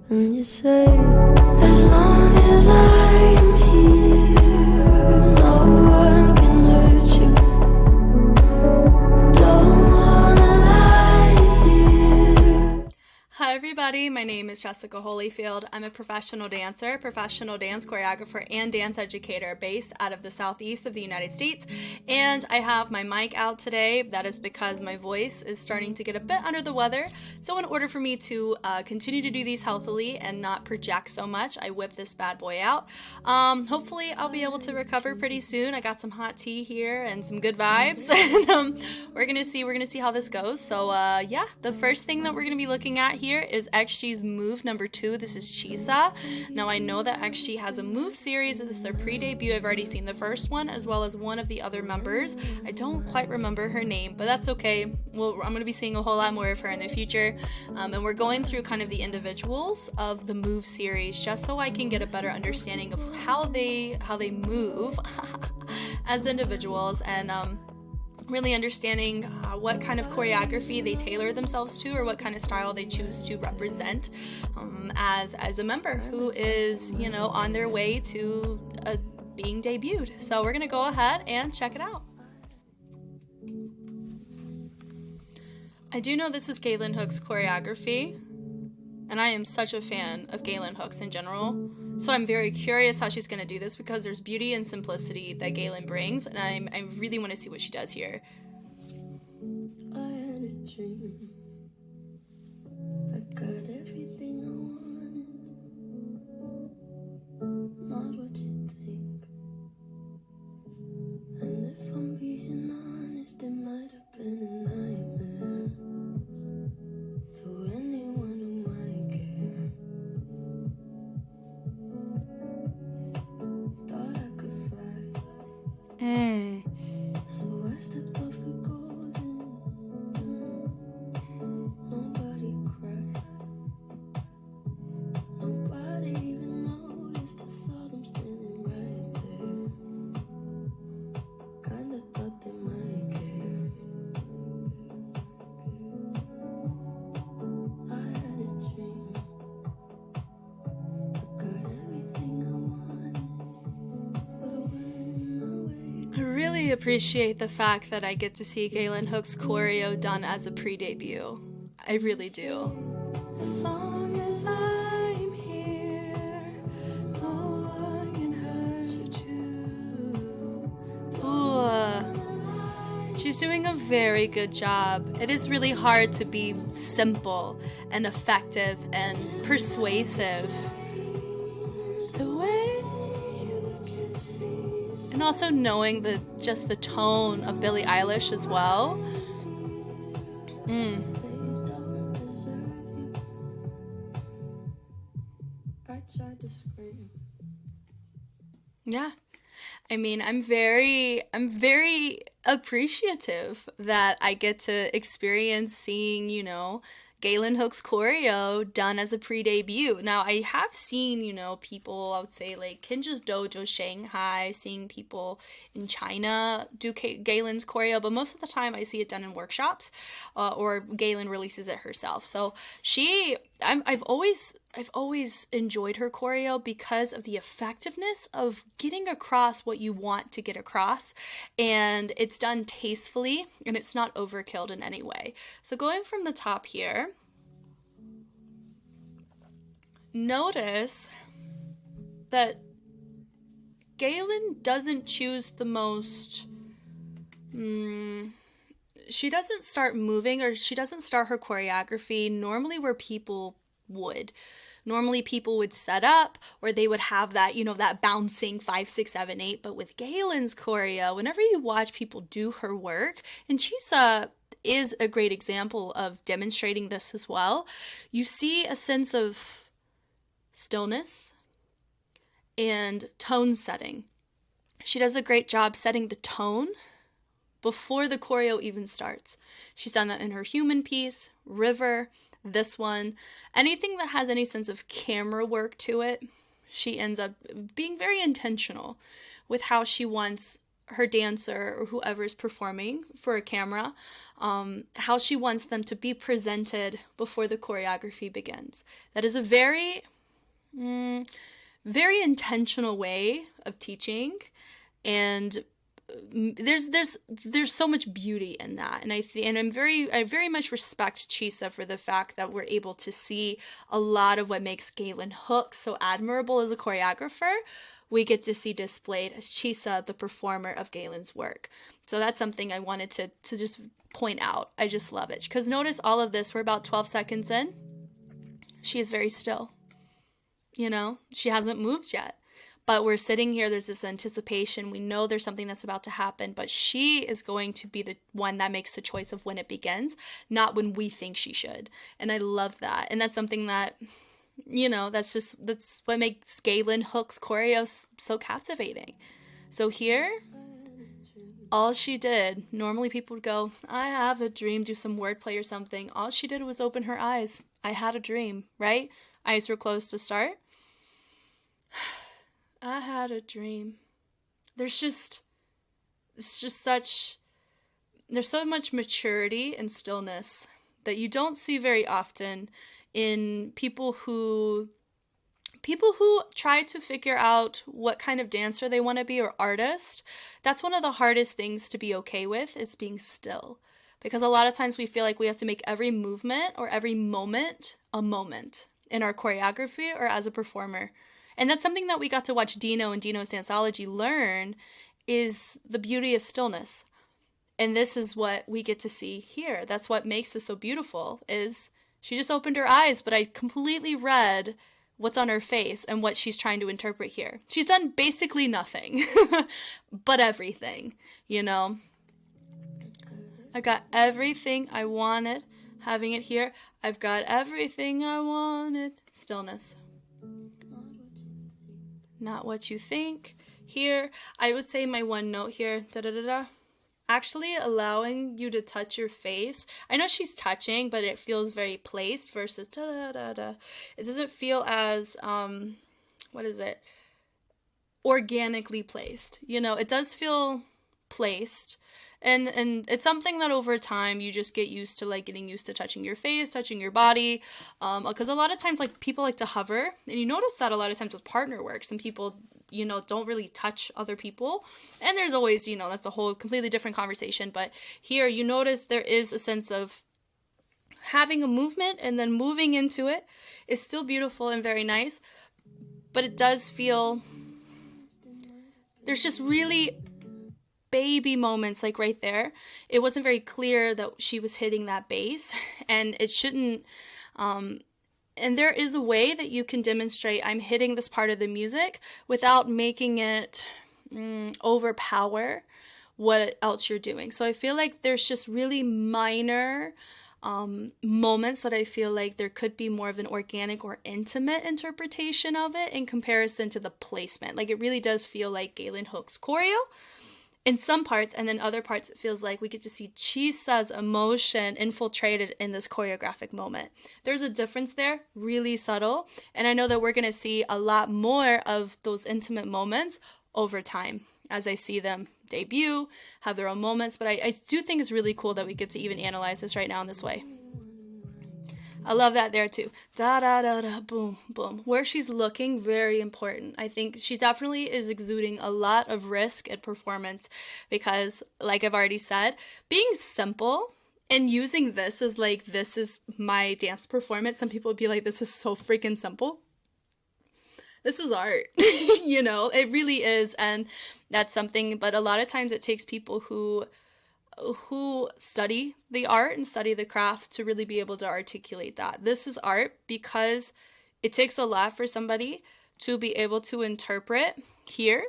And you say, as long as I'm here, no one can hurt you. Don't wanna lie here. Hi everybody, my name is Jessica Holyfield. I'm a professional dancer, professional dance choreographer, and dance educator based out of the southeast of the United States. And I have my mic out today. That is because my voice is starting to get a bit under the weather. So in order for me to continue to do these healthily and not project so much, I whip this bad boy out. Hopefully I'll be able to recover pretty soon. I got some hot tea here and some good vibes. And we're gonna see how this goes. So yeah, the first thing that we're gonna be looking at here is XG's move number 2. This is Chisa. Now I know that XG has a move series. This is their pre-debut. I've already seen the first one as well as one of the other members. I don't quite remember her name, but that's okay. Well, I'm going to be seeing a whole lot more of her in the future. And we're going through kind of the individuals of the move series just so I can get a better understanding of how they move as individuals, and really understanding what kind of choreography they tailor themselves to, or what kind of style they choose to represent as a member who is, you know, on their way to being debuted. So we're gonna go ahead and check it out. I do know this is Galen Hook's choreography, and I am such a fan of Galen Hooks in general. So I'm very curious how she's going to do this, because there's beauty and simplicity that Galen brings, and I really want to see what she does here. I had a dream. I got everything I wanted. Not what you think. And if I'm being honest, it might have been a nightmare to anyone who might care. Thought I could fly, so I stepped off the golden. Nobody cried, nobody even noticed. I saw them standing right there. Kinda thought they might care. I had a dream. I got everything I wanted, but it went away. I really appreciate the fact that I get to see Galen Hook's choreo done as a pre-debut. I really do. As long as I'm here, no one can hurt you. Ooh, she's doing a very good job. It is really hard to be simple and effective and persuasive. The way you kiss, and also knowing just the tone of Billie Eilish as well. they don't deserve you. I tried to scream. Yeah. I mean, I'm very appreciative that I get to experience seeing, you know, Galen Hook's choreo done as a pre-debut. Now, I have seen, you know, people, I would say, like Kinja's Dojo Shanghai, seeing people in China do Galen's choreo, but most of the time I see it done in workshops, or Galen releases it herself. So I've always enjoyed her choreo because of the effectiveness of getting across what you want to get across, and it's done tastefully and it's not overkilled in any way. So going from the top here, notice that Galen doesn't choose the most she doesn't start moving, or she doesn't start her choreography normally where people would. Normally people would set up, or they would have that, you know, that bouncing 5, 6, 7, 8. But with Galen's choreo, whenever you watch people do her work, and Chisa is a great example of demonstrating this as well, you see a sense of stillness and tone setting. She does a great job setting the tone before the choreo even starts. She's done that in her human piece, River, this one. Anything that has any sense of camera work to it, she ends up being very intentional with how she wants her dancer or whoever is performing for a camera, how she wants them to be presented before the choreography begins. That is a very, very intentional way of teaching, and there's so much beauty in that, and I very much respect Chisa for the fact that we're able to see a lot of what makes Galen Hooks so admirable as a choreographer. We get to see displayed as Chisa, the performer of Galen's work. So that's something I wanted to just point out. I just love it, because notice all of this, we're about 12 seconds in. She is very still. You know, she hasn't moved yet. But we're sitting here, there's this anticipation. We know there's something that's about to happen, but she is going to be the one that makes the choice of when it begins, not when we think she should. And I love that. And that's something that, you know, that's what makes Galen Hooks' choreo so captivating. So here, all she did, normally people would go, I have a dream, do some wordplay or something. All she did was open her eyes. I had a dream, right? Eyes were closed to start. I had a dream. There's so much maturity and stillness that you don't see very often in people who try to figure out what kind of dancer they want to be or artist. That's one of the hardest things to be okay with, is being still. Because a lot of times we feel like we have to make every movement or every moment a moment in our choreography or as a performer. And that's something that we got to watch Dino and Dino's Danceology learn, is the beauty of stillness. And this is what we get to see here. That's what makes this so beautiful, is she just opened her eyes, but I completely read what's on her face and what she's trying to interpret here. She's done basically nothing, but everything, you know. I got everything I wanted, having it here. I've got everything I wanted. Stillness. Not what you think. Here, I would say my one note here, da-da-da-da, actually allowing you to touch your face. I know she's touching, but it feels very placed versus da-da-da-da. It doesn't feel as, organically placed. You know, it does feel placed. And it's something that over time you just get used to, like getting used to touching your face, touching your body. Because a lot of times, like, people like to hover, and you notice that a lot of times with partner work, some people, you know, don't really touch other people. And there's always, you know, that's a whole completely different conversation. But here you notice there is a sense of having a movement and then moving into it is still beautiful and very nice. But it does feel, there's just really baby moments, like right there. It wasn't very clear that she was hitting that bass, and it shouldn't, and there is a way that you can demonstrate I'm hitting this part of the music without making it overpower what else you're doing. So I feel like there's just really minor moments that I feel like there could be more of an organic or intimate interpretation of it in comparison to the placement. Like, it really does feel like Galen Hooks' choreo in some parts, and then other parts it feels like we get to see Chisa's emotion infiltrated in this choreographic moment. There's a difference there, really subtle, and I know that we're going to see a lot more of those intimate moments over time as I see them debut, have their own moments, but I do think it's really cool that we get to even analyze this right now in this way. I love that there too. Da da da da, boom, boom. Where she's looking, very important. I think she definitely is exuding a lot of risk and performance because, like I've already said, being simple and using this as like, this is my dance performance. Some people would be like, this is so freaking simple. This is art, you know, it really is. And that's something, but a lot of times it takes people who study the art and study the craft to really be able to articulate that. This is art because it takes a lot for somebody to be able to interpret here,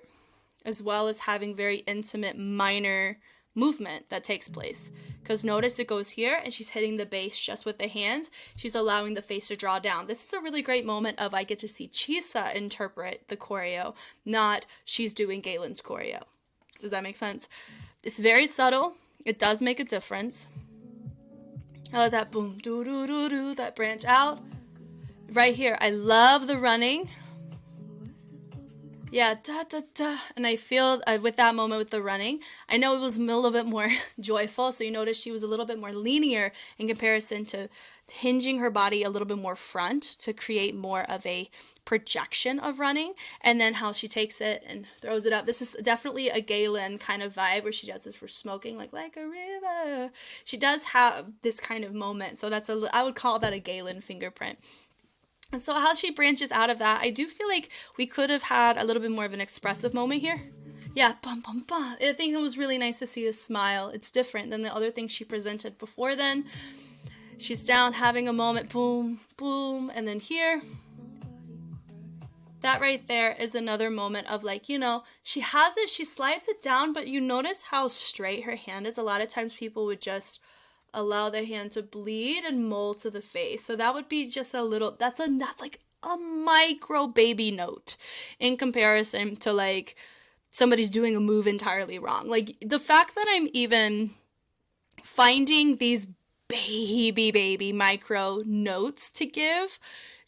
as well as having very intimate minor movement that takes place. Because notice it goes here and she's hitting the bass just with the hands. She's allowing the face to draw down. This is a really great moment of I get to see Chisa interpret the choreo, not she's doing Galen's choreo. Does that make sense? It's very subtle. It does make a difference. I love that boom, doo doo doo doo, that branch out. Right here, I love the running. Yeah, da da da. And I feel with that moment with the running, I know it was a little bit more joyful. So you notice she was a little bit more linear in comparison to hinging her body a little bit more front to create more of a projection of running. And then how she takes it and throws it up. This is definitely a Galen kind of vibe where she does this for smoking, like a river. She does have this kind of moment. So I would call that a Galen fingerprint. And so how she branches out of that, I do feel like we could have had a little bit more of an expressive moment here. Yeah, bum bum bum. I think it was really nice to see a smile. It's different than the other things she presented before then. She's down having a moment, boom, boom, and then here. That right there is another moment of like, you know, she has it, she slides it down, but you notice how straight her hand is. A lot of times people would just allow the hand to bleed and mold to the face. So that would be just a little, that's like a micro baby note in comparison to like somebody's doing a move entirely wrong. Like the fact that I'm even finding these baby micro notes to give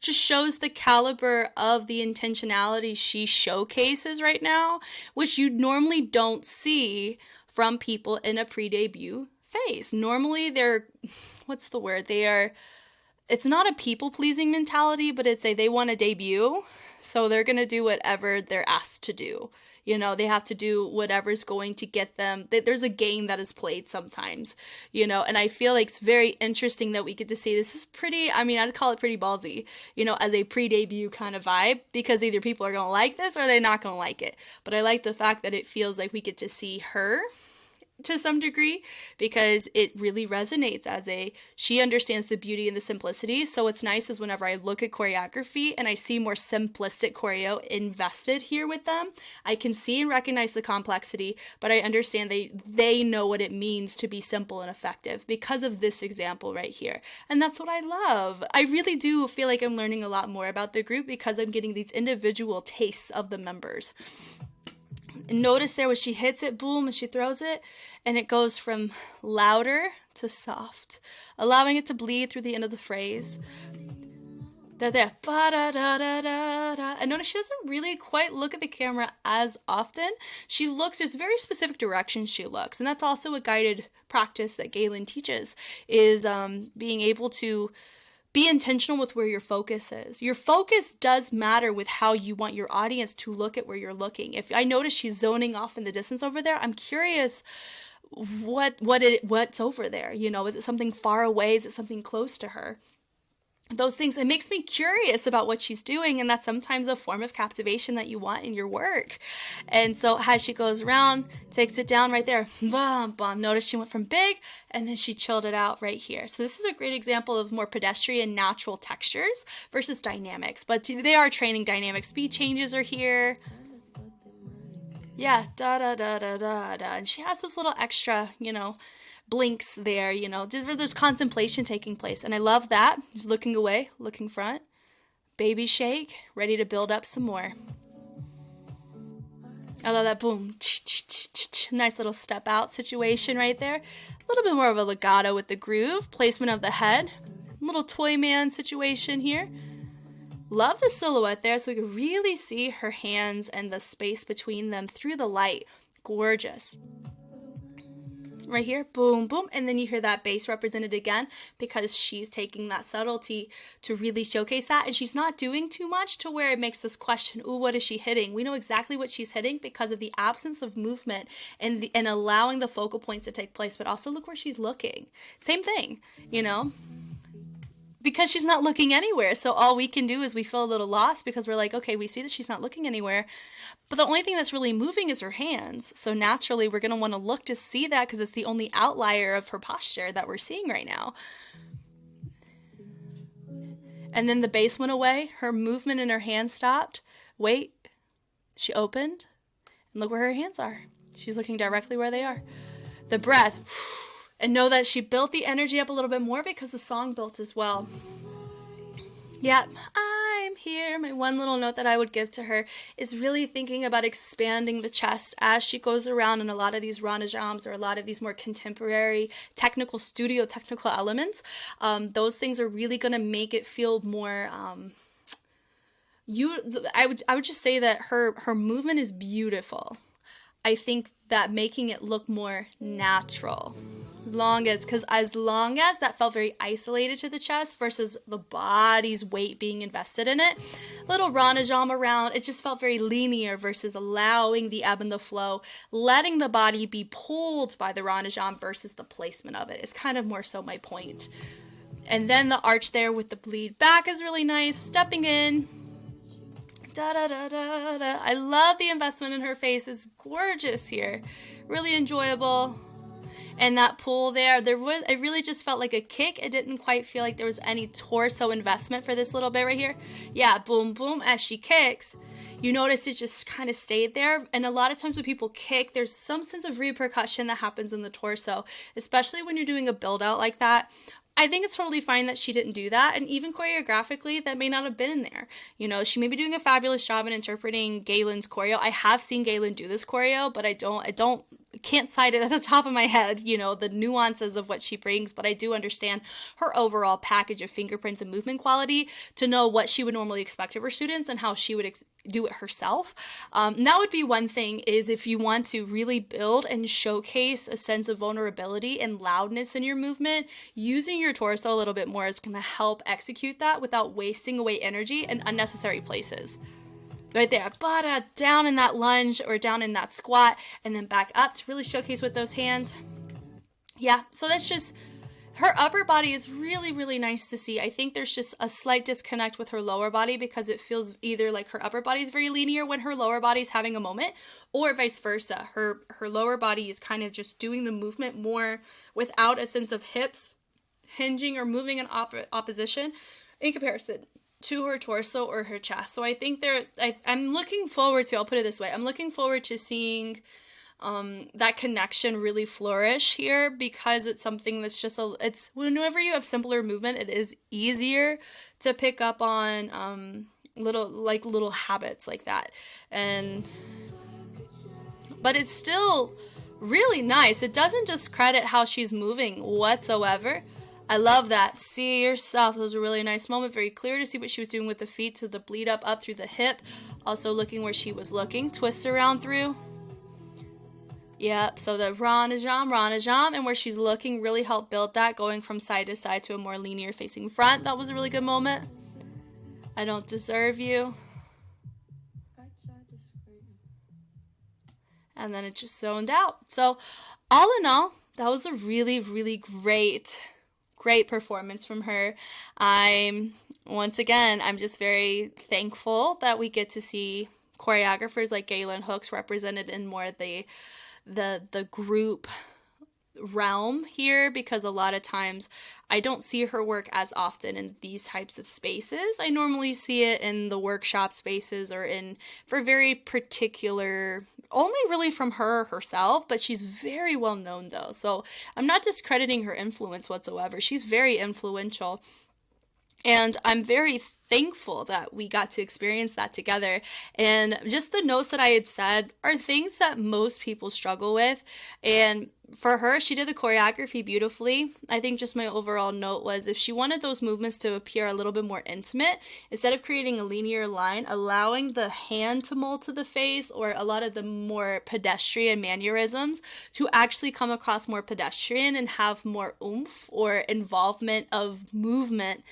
just shows the caliber of the intentionality she showcases right now, which you normally don't see from people in a pre-debut phase. Normally they're, what's the word? It's not a people-pleasing mentality, but they want to debut, so they're going to do whatever they're asked to do. You know, they have to do whatever's going to get them. There's a game that is played sometimes, you know, and I feel like it's very interesting that we get to see this is pretty, I mean, I'd call it pretty ballsy, you know, as a pre-debut kind of vibe, because either people are going to like this or they're not going to like it. But I like the fact that it feels like we get to see her to some degree, because it really resonates she understands the beauty and the simplicity. So what's nice is whenever I look at choreography and I see more simplistic choreo invested here with them, I can see and recognize the complexity, but I understand they know what it means to be simple and effective because of this example right here. And that's what I love. I really do feel like I'm learning a lot more about the group because I'm getting these individual tastes of the members. And notice there when she hits it, boom, and she throws it, and it goes from louder to soft, allowing it to bleed through the end of the phrase. And notice she doesn't really quite look at the camera as often. There's very specific directions she looks, and that's also a guided practice that Galen teaches, is being able to be intentional with where your focus is. Your focus does matter with how you want your audience to look at where you're looking. If I notice she's zoning off in the distance over there, I'm curious what's over there. You know, is it something far away? Is it something close to her? Those things, it makes me curious about what she's doing, and that's sometimes a form of captivation that you want in your work. And so as she goes around, takes it down right there, bum, bum. Notice she went from big, and then she chilled it out right here. So this is a great example of more pedestrian, natural textures versus dynamics, but they are training dynamics. Speed changes are here. Yeah, da da da da da da. And she has those little extra, you know, blinks there, you know, there's contemplation taking place. And I love that. Just looking away, looking front, baby shake, ready to build up some more. I love that boom, nice little step out situation right there. A little bit more of a legato with the groove, placement of the head, little toy man situation here. Love the silhouette there, so we can really see her hands and the space between them through the light. Gorgeous. Right here, boom, boom, and then you hear that bass represented again because she's taking that subtlety to really showcase that, and she's not doing too much to where it makes us question, ooh, what is she hitting? We know exactly what she's hitting because of the absence of movement and allowing the focal points to take place, but also look where she's looking. Same thing, you know? Because she's not looking anywhere. So all we can do is we feel a little lost because we're like, okay, we see that she's not looking anywhere. But the only thing that's really moving is her hands. So naturally, we're going to want to look to see that because it's the only outlier of her posture that we're seeing right now. And then the bass went away. Her movement in her hands stopped. Wait. She opened. And look where her hands are. She's looking directly where they are. The breath. And know that she built the energy up a little bit more because the song built as well. Yeah, I'm here. My one little note that I would give to her is really thinking about expanding the chest as she goes around in a lot of these ranajams or a lot of these more contemporary technical elements. Those things are really going to make it feel more I would just say that her movement is beautiful. I think that making it look more natural. As long as that felt very isolated to the chest versus the body's weight being invested in it. Little Ranajam around, it just felt very linear versus allowing the ebb and the flow, letting the body be pulled by the Ranajam versus the placement of it. It's kind of more so my point. And then the arch there with the bleed back is really nice. Stepping in. Da, da, da, da, da. I love the investment in her face. It's gorgeous here. Really enjoyable. And that pull there, it really just felt like a kick. It didn't quite feel like there was any torso investment for this little bit right here. Yeah, boom, boom, as she kicks. You notice it just kind of stayed there. And a lot of times when people kick, there's some sense of repercussion that happens in the torso, especially when you're doing a build out like that. I think it's totally fine that she didn't do that, and even choreographically, that may not have been in there. You know, she may be doing a fabulous job in interpreting Galen's choreo. I have seen Galen do this choreo, but I can't cite it at the top of my head, you know, the nuances of what she brings, but I do understand her overall package of fingerprints and movement quality to know what she would normally expect of her students and how she would do it herself. That would be one thing, is if you want to really build and showcase a sense of vulnerability and loudness in your movement, using your torso a little bit more is going to help execute that without wasting away energy in unnecessary places. Right there, but down in that lunge or down in that squat, and then back up to really showcase with those hands. Yeah, so that's just, her upper body is really, really nice to see. I think there's just a slight disconnect with her lower body because it feels either like her upper body is very linear when her lower body is having a moment, or vice versa. Her lower body is kind of just doing the movement more without a sense of hips hinging or moving in opposition in comparison to her torso or her chest. So I think I'm looking forward to, I'll put it this way, I'm looking forward to seeing that connection really flourish here, because it's something that's just it's whenever you have simpler movement, it is easier to pick up on little habits like that. But it's still really nice. It doesn't discredit how she's moving whatsoever. I love that. See yourself. It was a really nice moment. Very clear to see what she was doing with the feet to the bleed up through the hip. Also looking where she was looking. Twist around through. Yep. So the Ranajam, and where she's looking really helped build that, going from side to side to a more linear facing front. That was a really good moment. I don't deserve you. And then it just zoned out. So all in all, that was a really, really great performance from her. I'm just very thankful that we get to see choreographers like Galen Hooks represented in more the group realm here, because a lot of times I don't see her work as often in these types of spaces. I normally see it in the workshop spaces or for very particular, only really from her herself, but she's very well known though. So I'm not discrediting her influence whatsoever. She's very influential. And I'm very thankful that we got to experience that together. And just the notes that I had said are things that most people struggle with. And for her, she did the choreography beautifully. I think just my overall note was, if she wanted those movements to appear a little bit more intimate, instead of creating a linear line, allowing the hand to mold to the face, or a lot of the more pedestrian mannerisms to actually come across more pedestrian and have more oomph or involvement of movement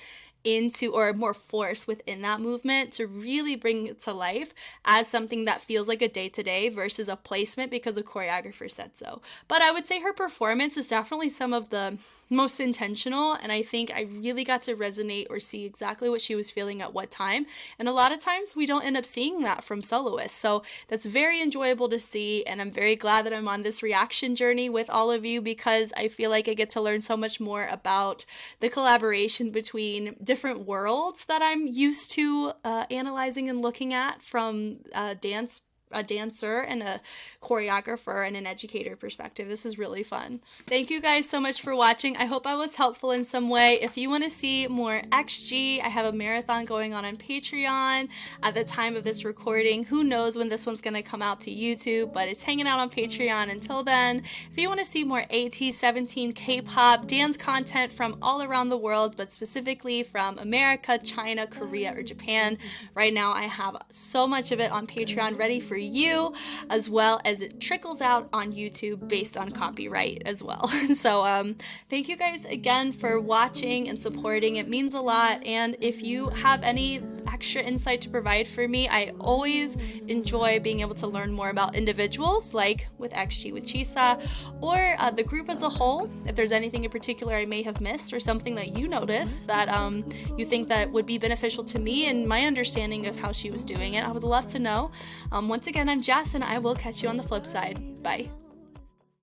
into, or more force within that movement, to really bring it to life as something that feels like a day-to-day versus a placement because a choreographer said so. But I would say her performance is definitely some of the most intentional, and I think I really got to resonate or see exactly what she was feeling at what time. And a lot of times we don't end up seeing that from soloists, so that's very enjoyable to see. And I'm very glad that I'm on this reaction journey with all of you, because I feel like I get to learn so much more about the collaboration between different worlds that I'm used to analyzing and looking at from dance a dancer and a choreographer and an educator perspective. This is really fun. Thank you guys so much for watching. I hope I was helpful in some way. If you want to see more XG, I have a marathon going on Patreon at the time of this recording. Who knows when this one's going to come out to YouTube, but it's hanging out on Patreon until then. If you want to see more AT17 K-pop dance content from all around the world, but specifically from America, China, Korea, or Japan, right now I have so much of it on Patreon ready for you, as well as it trickles out on YouTube based on copyright as well. So thank you guys again for watching and supporting. It means a lot. And if you have any extra insight to provide for me, I always enjoy being able to learn more about individuals, like with XG with Chisa, or the group as a whole. If there's anything in particular I may have missed, or something that you noticed that you think that would be beneficial to me and my understanding of how she was doing it, I would love to know. Once again, I'm Jess, and I will catch you on the flip side. Bye.